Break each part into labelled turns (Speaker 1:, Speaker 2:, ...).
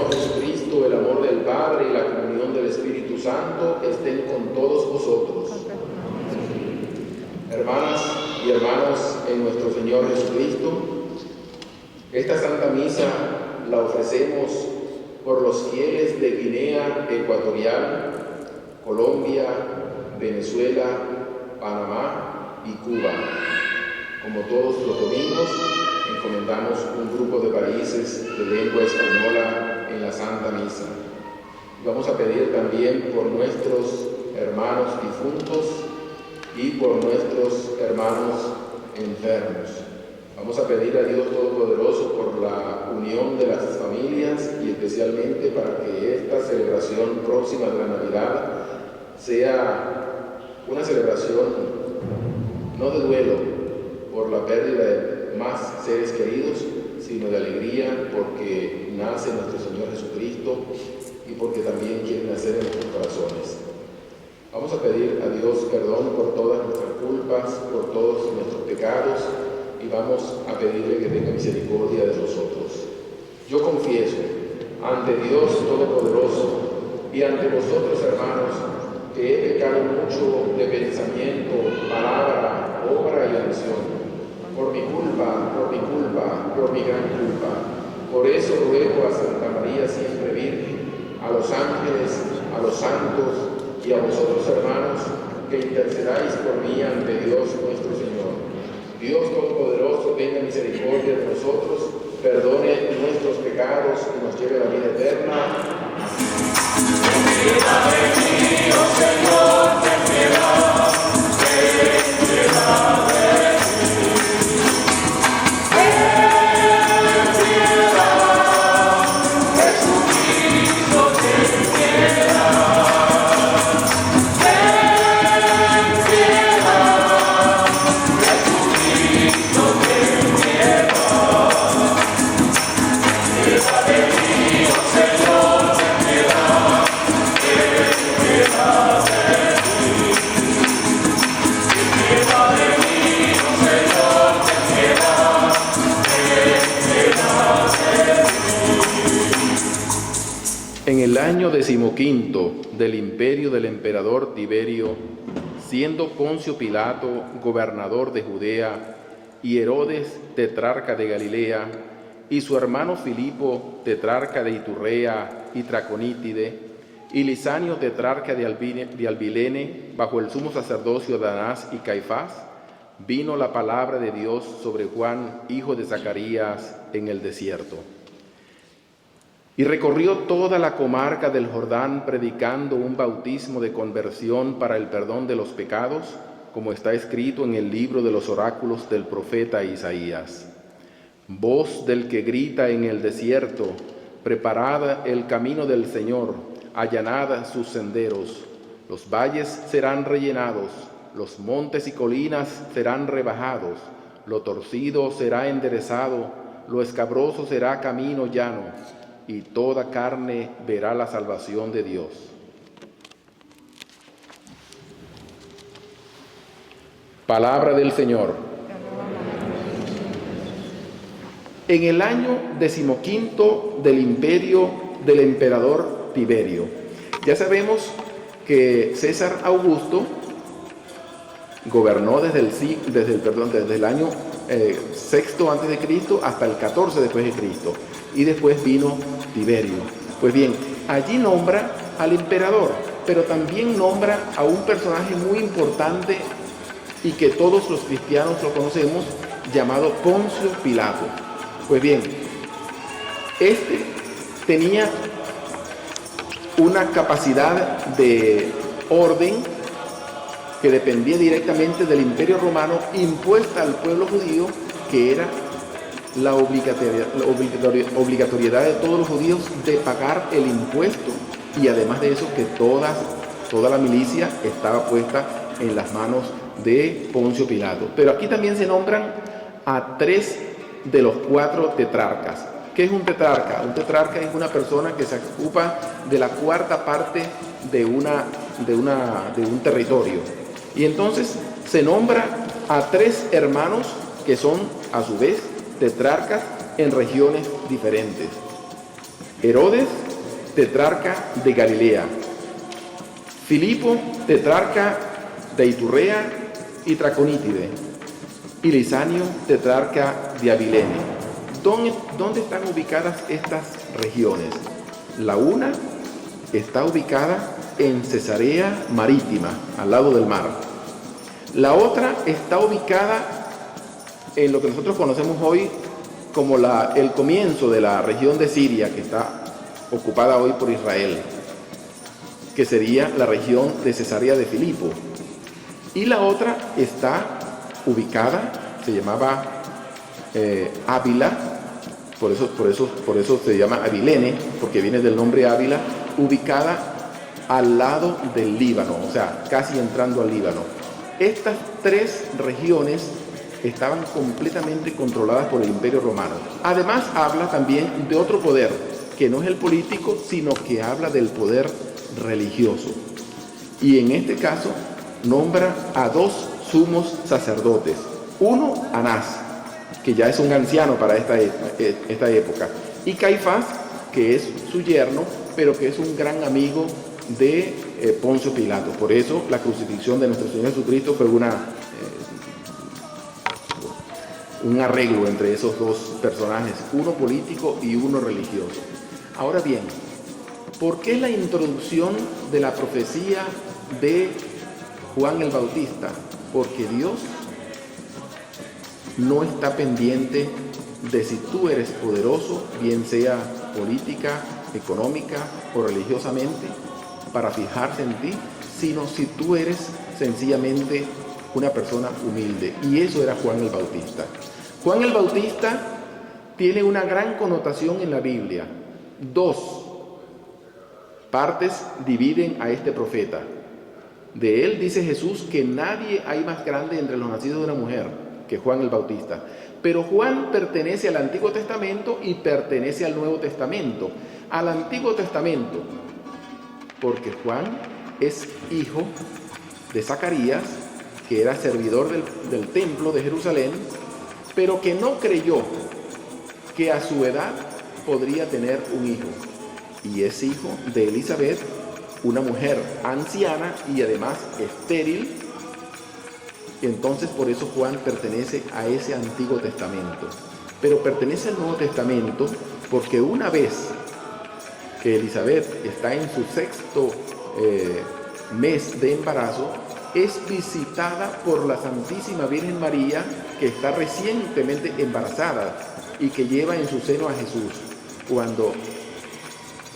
Speaker 1: Señor Jesucristo, el amor del Padre y la comunión del Espíritu Santo estén con todos vosotros. Hermanas y hermanos en nuestro Señor Jesucristo, esta Santa Misa la ofrecemos por los fieles de Guinea Ecuatorial, Colombia, Venezuela, Panamá y Cuba. Como todos los domingos, encomendamos un grupo de países de lengua española en la Santa Misa. Vamos a pedir también por nuestros hermanos difuntos y por nuestros hermanos enfermos. Vamos a pedir a Dios Todopoderoso por la unión de las familias y especialmente para que esta celebración próxima de la Navidad sea una celebración no de duelo por la pérdida de más seres queridos, sino de alegría porque nace nuestro Señor Jesucristo y porque también quiere nacer en nuestros corazones. Vamos a pedir a Dios perdón por todas nuestras culpas, por todos nuestros pecados, y vamos a pedirle que tenga misericordia de nosotros. Yo confieso ante Dios Todopoderoso y ante vosotros, hermanos, que he pecado mucho de pensamiento, palabra, obra y omisión, por mi culpa, por mi gran culpa. Por eso ruego a Santa María siempre Virgen, a los ángeles, a los santos y a vosotros, hermanos, que intercedáis por mí ante Dios nuestro Señor. Dios Todopoderoso, tenga misericordia de nosotros, perdone nuestros pecados y nos lleve a la vida eterna. Piedad de mí, oh Señor, ten piedad, ten piedad de mí. Ten piedad, Jesucristo, ten piedad. Ten piedad, Jesucristo, ten piedad. Piedad de mí, oh Señor, ten piedad. En el año 15 del imperio del emperador Tiberio, siendo Poncio Pilato gobernador de Judea, y Herodes tetrarca de Galilea, y su hermano Filipo tetrarca de Iturrea y Traconítide, y Lisanio tetrarca de Albilene, bajo el sumo sacerdocio de Anás y Caifás, vino la palabra de Dios sobre Juan, hijo de Zacarías, en el desierto. Y recorrió toda la comarca del Jordán, predicando un bautismo de conversión para el perdón de los pecados, como está escrito en el libro de los oráculos del profeta Isaías. Voz del que grita en el desierto, preparad el camino del Señor, allanad sus senderos. Los valles serán rellenados, los montes y colinas serán rebajados, lo torcido será enderezado, lo escabroso será camino llano, y toda carne verá la salvación de Dios. Palabra del Señor. En el año 15 del imperio del emperador Tiberio, ya sabemos que César Augusto gobernó desde el año 6 antes de Cristo hasta el 14 después de Cristo, y después vino Tiberio. Pues bien, allí nombra al emperador, pero también nombra a un personaje muy importante y que todos los cristianos lo conocemos, llamado Poncio Pilato. Pues bien, este tenía una capacidad de orden que dependía directamente del Imperio Romano, impuesta al pueblo judío, que era la obligatoriedad de todos los judíos de pagar el impuesto, y además de eso que toda la milicia estaba puesta en las manos de Poncio Pilato. Pero aquí también se nombran a 3 de los 4 tetrarcas. ¿Qué es un tetrarca? Un tetrarca es una persona que se ocupa de la 4ª parte de un territorio. Y entonces se nombra a 3 hermanos que son a su vez tetrarcas en regiones diferentes. Herodes, tetrarca de Galilea. Filipo, tetrarca de Iturea y Traconítide. Y Lisanio, tetrarca de Abilene. ¿Dónde están ubicadas estas regiones? La una está ubicada en Cesarea Marítima, al lado del mar. La otra está ubicada en lo que nosotros conocemos hoy como el comienzo de la región de Siria, que está ocupada hoy por Israel, que sería la región de Cesarea de Filipo. Y la otra está ubicada, se llamaba Ávila, por eso se llama Abilene, porque viene del nombre Ávila, ubicada al lado del Líbano, o sea, casi entrando al Líbano. Estas tres regiones estaban completamente controladas por el Imperio Romano. Además, habla también de otro poder, que no es el político, sino que habla del poder religioso. Y en este caso, nombra a dos sumos sacerdotes. Uno, Anás, que ya es un anciano para esta época, y Caifás, que es su yerno, pero que es un gran amigo de Poncio Pilato. Por eso la crucifixión de nuestro Señor Jesucristo fue un arreglo entre esos dos personajes, uno político y uno religioso. Ahora bien, ¿por qué la introducción de la profecía de Juan el Bautista? Porque Dios no está pendiente de si tú eres poderoso, bien sea política, económica o religiosamente, para fijarse en ti, sino si tú eres sencillamente una persona humilde. Y eso era Juan el Bautista. Juan el Bautista tiene una gran connotación en la Biblia. Dos partes dividen a este profeta. De él dice Jesús que nadie hay más grande entre los nacidos de una mujer que Juan el Bautista. Pero Juan pertenece al Antiguo Testamento y pertenece al Nuevo Testamento. Al Antiguo Testamento, porque Juan es hijo de Zacarías, que era servidor del templo de Jerusalén, pero que no creyó que a su edad podría tener un hijo. Y es hijo de Elizabeth, una mujer anciana y además estéril. Entonces por eso Juan pertenece a ese Antiguo Testamento. Pero pertenece al Nuevo Testamento porque una vez que Elizabeth está en su sexto mes de embarazo, es visitada por la Santísima Virgen María, que está recientemente embarazada y que lleva en su seno a Jesús. Cuando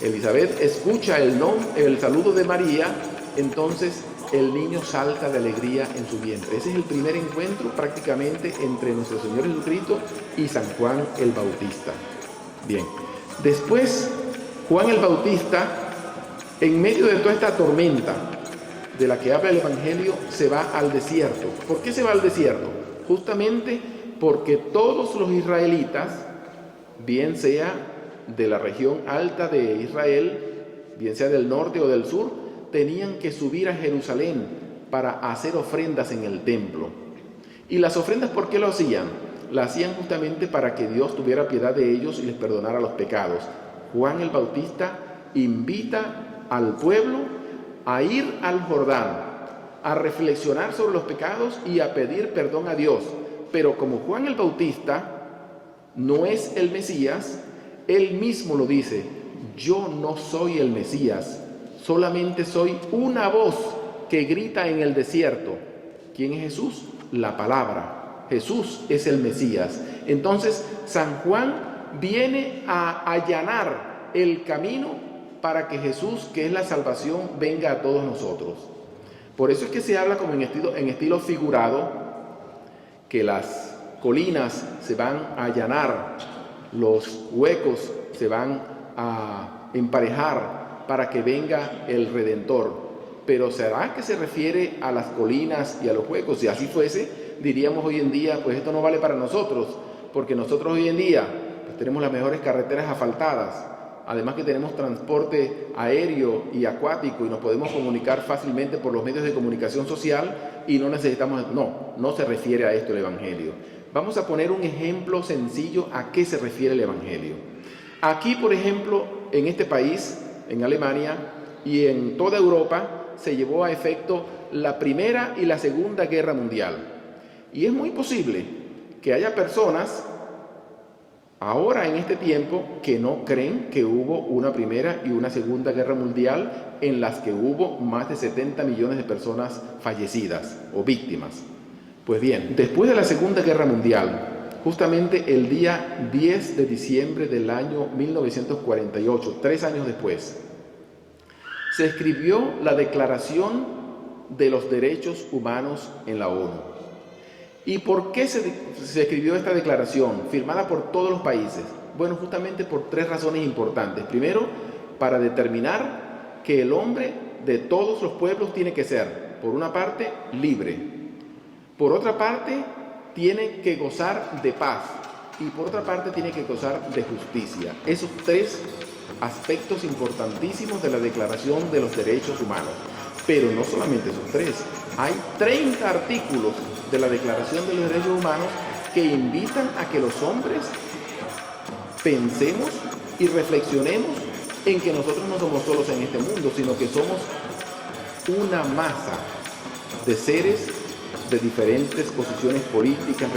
Speaker 1: Elizabeth escucha el saludo de María, entonces el niño salta de alegría en su vientre. Ese es el primer encuentro prácticamente entre nuestro Señor Jesucristo y San Juan el Bautista. Bien, después Juan el Bautista, en medio de toda esta tormenta de la que habla el Evangelio, se va al desierto. ¿Por qué se va al desierto? Justamente porque todos los israelitas, bien sea de la región alta de Israel, bien sea del norte o del sur, tenían que subir a Jerusalén para hacer ofrendas en el templo. ¿Y las ofrendas por qué lo hacían? Las hacían justamente para que Dios tuviera piedad de ellos y les perdonara los pecados. Juan el Bautista invita al pueblo a ir al Jordán, a reflexionar sobre los pecados y a pedir perdón a Dios. Pero como Juan el Bautista no es el Mesías, él mismo lo dice: yo no soy el Mesías, solamente soy una voz que grita en el desierto. ¿Quién es Jesús? La palabra. Jesús es el Mesías. Entonces San Juan viene a allanar el camino para que Jesús, que es la salvación, venga a todos nosotros. Por eso es que se habla como en estilo figurado, que las colinas se van a allanar, los huecos se van a emparejar para que venga el Redentor. Pero ¿será que se refiere a las colinas y a los huecos? Si así fuese, diríamos hoy en día, pues esto no vale para nosotros, porque nosotros hoy en día pues tenemos las mejores carreteras asfaltadas. Además que tenemos transporte aéreo y acuático y nos podemos comunicar fácilmente por los medios de comunicación social y no necesitamos... No se refiere a esto el Evangelio. Vamos a poner un ejemplo sencillo a qué se refiere el Evangelio. Aquí, por ejemplo, en este país, en Alemania y en toda Europa, se llevó a efecto la Primera y la Segunda Guerra Mundial. Y es muy posible que haya personas ahora en este tiempo que no creen que hubo una Primera y una Segunda Guerra Mundial en las que hubo más de 70 millones de personas fallecidas o víctimas. Pues bien, después de la Segunda Guerra Mundial, justamente el día 10 de diciembre del año 1948, 3 años después, se escribió la Declaración de los Derechos Humanos en la ONU. ¿Y por qué se escribió esta declaración, firmada por todos los países? Bueno, justamente por 3 razones importantes. Primero, para determinar que el hombre de todos los pueblos tiene que ser, por una parte, libre. Por otra parte, tiene que gozar de paz. Y por otra parte, tiene que gozar de justicia. Esos 3 aspectos importantísimos de la Declaración de los Derechos Humanos. Pero no solamente esos 3. Hay 30 artículos de la Declaración de los Derechos Humanos que invitan a que los hombres pensemos y reflexionemos en que nosotros no somos solos en este mundo, sino que somos una masa de seres de diferentes posiciones políticas,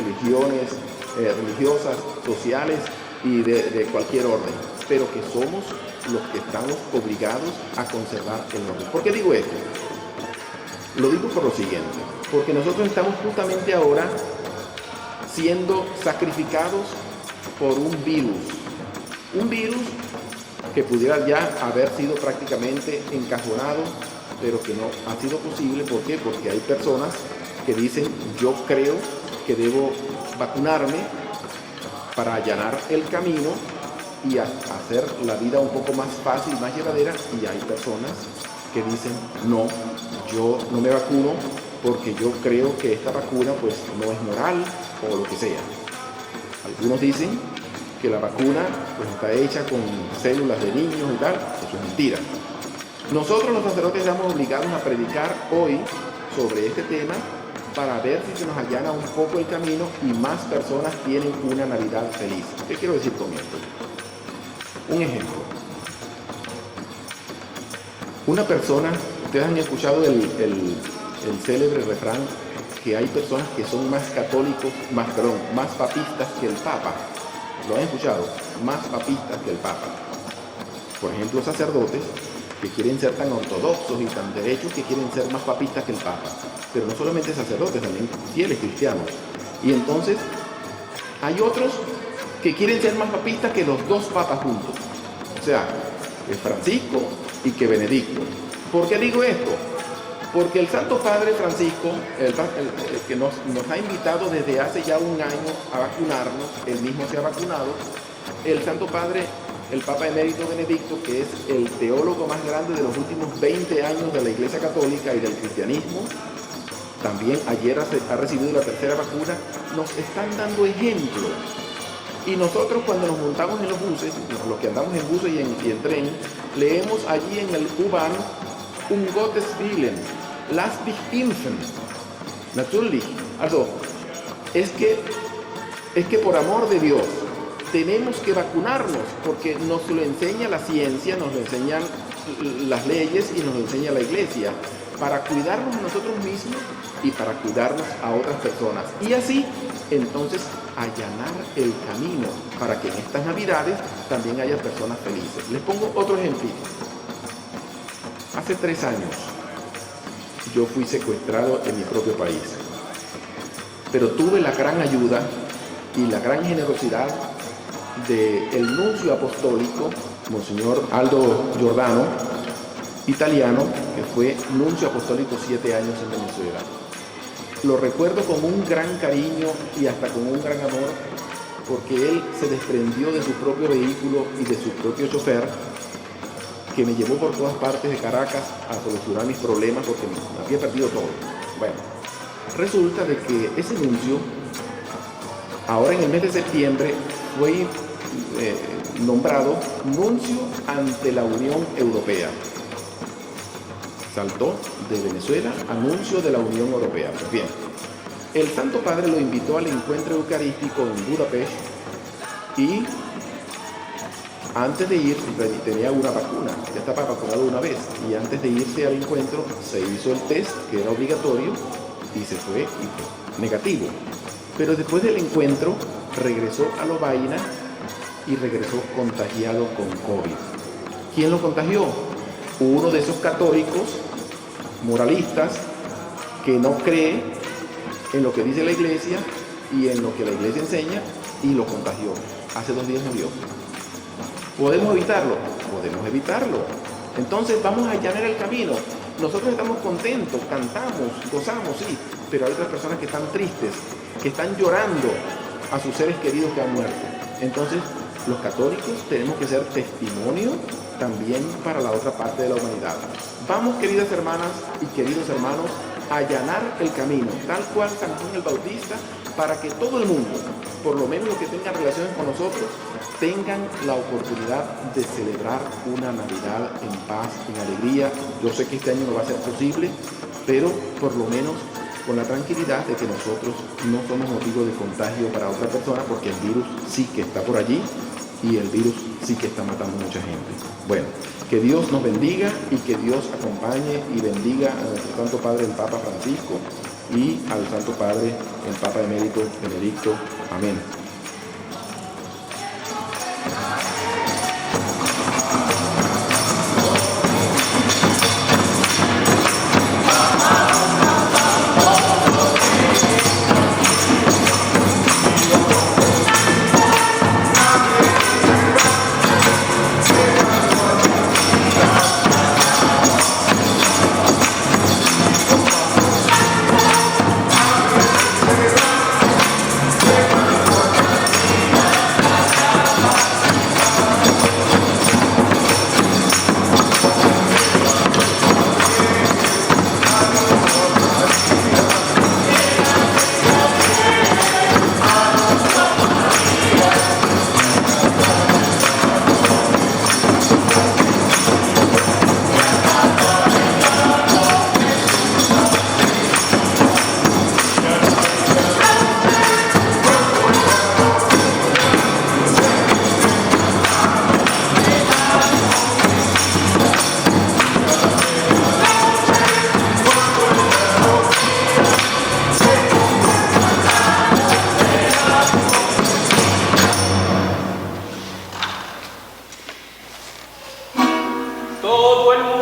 Speaker 1: religiosas, sociales y de cualquier orden, pero que somos los que estamos obligados a conservar el orden. ¿Por qué digo esto? Lo digo por lo siguiente, porque nosotros estamos justamente ahora siendo sacrificados por un virus que pudiera ya haber sido prácticamente encajonado, pero que no ha sido posible. ¿Por qué? Porque hay personas que dicen, yo creo que debo vacunarme para allanar el camino y hacer la vida un poco más fácil, más llevadera, y hay personas que dicen, no, yo no me vacuno porque yo creo que esta vacuna pues no es moral o lo que sea. Algunos dicen que la vacuna pues está hecha con células de niños y tal. Eso es mentira. Nosotros los sacerdotes estamos obligados a predicar hoy sobre este tema para ver si se nos allana un poco el camino y más personas tienen una Navidad feliz. ¿Qué quiero decir con esto? Un ejemplo. Una persona, ustedes han escuchado el célebre refrán que hay personas que son más católicos, más papistas que el Papa. ¿Lo han escuchado? Más papistas que el Papa. Por ejemplo, sacerdotes que quieren ser tan ortodoxos y tan derechos que quieren ser más papistas que el Papa. Pero no solamente sacerdotes, también fieles cristianos. Y entonces hay otros que quieren ser más papistas que los 2 papas juntos. O sea, que Francisco y que Benedicto. ¿Por qué digo esto? Porque el Santo Padre Francisco, el que nos ha invitado desde hace ya un año a vacunarnos, él mismo se ha vacunado, el Santo Padre, el Papa Emérito Benedicto, que es el teólogo más grande de los últimos 20 años de la Iglesia Católica y del cristianismo, también ayer ha recibido la 3ª vacuna, nos están dando ejemplo. Y nosotros cuando nos montamos en los buses, los que andamos en buses y en tren, leemos allí en el U-Bahn, um Gottes Willen, lasst dich impfen. Natürlich. Also, es que por amor de Dios, tenemos que vacunarnos, porque nos lo enseña la ciencia, nos lo enseñan las leyes y nos lo enseña la Iglesia, para cuidarnos a nosotros mismos y para cuidarnos a otras personas. Y así, entonces, allanar el camino para que en estas Navidades también haya personas felices. Les pongo otro ejemplito. Hace 3 años yo fui secuestrado en mi propio país, pero tuve la gran ayuda y la gran generosidad del nuncio apostólico, Monseñor Aldo Giordano, italiano, que fue nuncio apostólico 7 años en Venezuela. Lo recuerdo con un gran cariño y hasta con un gran amor, porque él se desprendió de su propio vehículo y de su propio chofer, que me llevó por todas partes de Caracas a solucionar mis problemas porque me había perdido todo. Bueno, resulta de que ese nuncio, ahora en el mes de septiembre, fue nombrado nuncio ante la Unión Europea. Saltó de Venezuela a nuncio de la Unión Europea. Pues bien, el Santo Padre lo invitó al encuentro eucarístico en Budapest y Antes de ir, tenía una vacuna, ya estaba vacunado una vez, y antes de irse al encuentro se hizo el test, que era obligatorio, y se fue y fue negativo. Pero después del encuentro regresó a Lovaina y regresó contagiado con COVID. ¿Quién lo contagió? Uno de esos católicos moralistas que no cree en lo que dice la iglesia y en lo que la iglesia enseña, y lo contagió. Hace 2 días murió. ¿Podemos evitarlo? Podemos evitarlo. Entonces vamos a allanar el camino. Nosotros estamos contentos, cantamos, gozamos, sí, pero hay otras personas que están tristes, que están llorando a sus seres queridos que han muerto. Entonces, los católicos tenemos que ser testimonio también para la otra parte de la humanidad. Vamos, queridas hermanas y queridos hermanos, a allanar el camino, tal cual San Juan el Bautista, para que todo el mundo, por lo menos los que tengan relaciones con nosotros, tengan la oportunidad de celebrar una Navidad en paz, en alegría. Yo sé que este año no va a ser posible, pero por lo menos con la tranquilidad de que nosotros no somos motivo de contagio para otra persona, porque el virus sí que está por allí y el virus sí que está matando a mucha gente. Bueno, que Dios nos bendiga y que Dios acompañe y bendiga a nuestro Santo Padre, el Papa Francisco, y al Santo Padre, el Papa Emérito Benedicto. Amén.
Speaker 2: Todo el mundo.